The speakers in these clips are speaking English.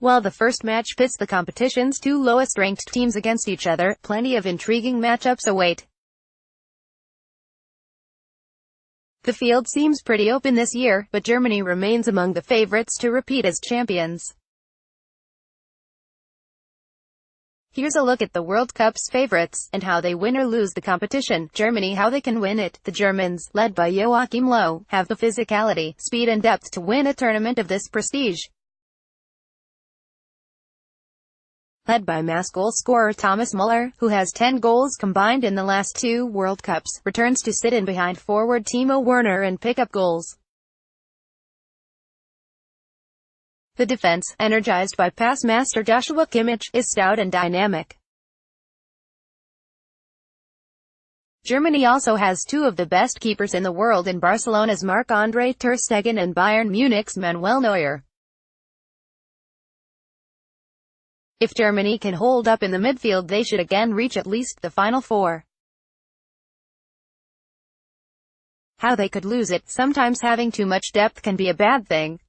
While the first match pits the competition's two lowest-ranked teams against each other, plenty of intriguing matchups await. The field seems pretty open this year, but Germany remains among the favorites to repeat as champions. Here's a look at the World Cup's favorites, and how they win or lose the competition. Germany, how they can win it. The Germans, led by Joachim Löw, have the physicality, speed and depth to win a tournament of this prestige. Led by mass goal scorer Thomas Müller, who has 10 goals combined in the last 2 World Cups, returns to sit in behind forward Timo Werner and pick up goals. The defense, energized by pass master Joshua Kimmich, is stout and dynamic. Germany also has 2 of the best keepers in the world in Barcelona's Marc-Andre ter Stegen and Bayern Munich's Manuel Neuer. If Germany can hold up in the midfield, they should again reach at least the Final Four. How they could lose it. Sometimes having too much depth can be a bad thing.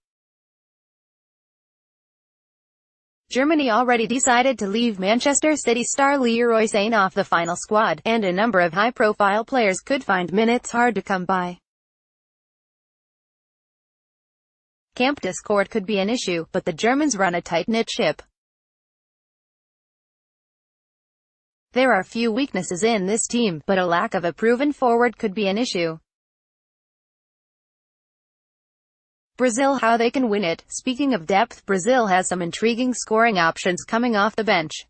Germany already decided to leave Manchester City star Leroy Sane off the final squad, and a number of high-profile players could find minutes hard to come by. Camp discord could be an issue, but the Germans run a tight-knit ship. There are few weaknesses in this team, but a lack of a proven forward could be an issue. Brazil, how they can win it. Speaking of depth, Brazil has some intriguing scoring options coming off the bench.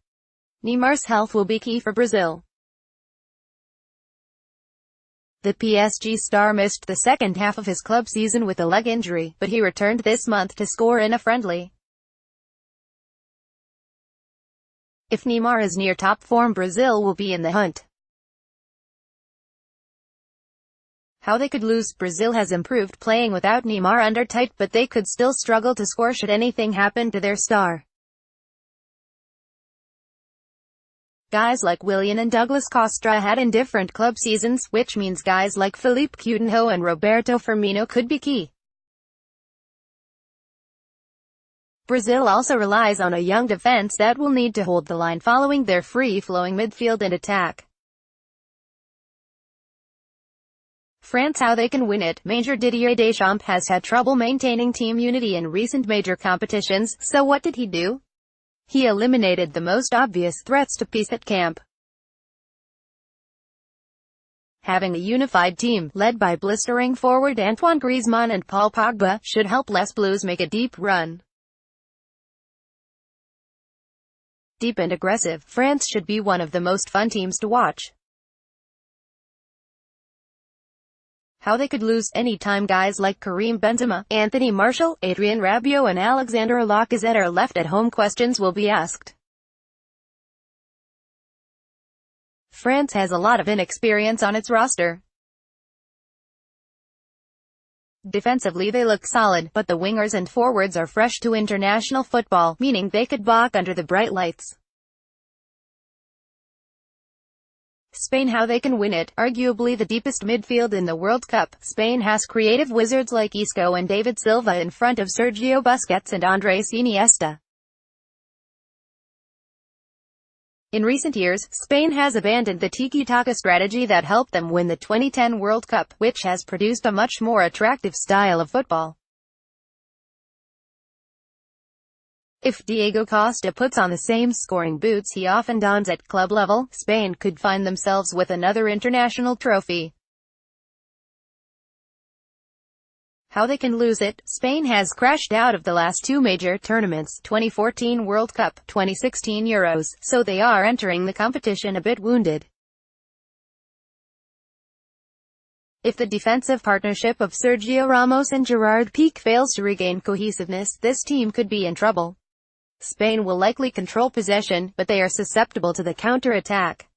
Neymar's health will be key for Brazil. The PSG star missed the second half of his club season with a leg injury, but he returned this month to score in a friendly. If Neymar is near top form, Brazil will be in the hunt. How they could lose. Brazil has improved playing without Neymar under tight, but they could still struggle to score should anything happen to their star. Guys like Willian and Douglas Costa had in different club seasons, which means guys like Philippe Coutinho and Roberto Firmino could be key. Brazil also relies on a young defense that will need to hold the line following their free-flowing midfield and attack. France, how they can win it. Major Didier Deschamps has had trouble maintaining team unity in recent major competitions, so what did he do? He eliminated the most obvious threats to peace at camp. Having a unified team, led by blistering forward Antoine Griezmann and Paul Pogba, should help Les Blues make a deep run. Deep and aggressive, France should be one of the most fun teams to watch. How they could lose. Anytime guys like Karim Benzema, Anthony Martial, Adrien Rabiot and Alexander Lacazette are left at home, questions will be asked. France has a lot of inexperience on its roster. Defensively they look solid, but the wingers and forwards are fresh to international football, meaning they could balk under the bright lights. Spain, how they can win it. Arguably the deepest midfield in the World Cup, Spain has creative wizards like Isco and David Silva in front of Sergio Busquets and Andres Iniesta. In recent years, Spain has abandoned the tiki-taka strategy that helped them win the 2010 World Cup, which has produced a much more attractive style of football. If Diego Costa puts on the same scoring boots he often dons at club level, Spain could find themselves with another international trophy. How they can lose it. Spain has crashed out of the last 2 major tournaments, 2014 World Cup, 2016 Euros, so they are entering the competition a bit wounded. If the defensive partnership of Sergio Ramos and Gerard Piqué fails to regain cohesiveness, this team could be in trouble. Spain will likely control possession, but they are susceptible to the counter-attack.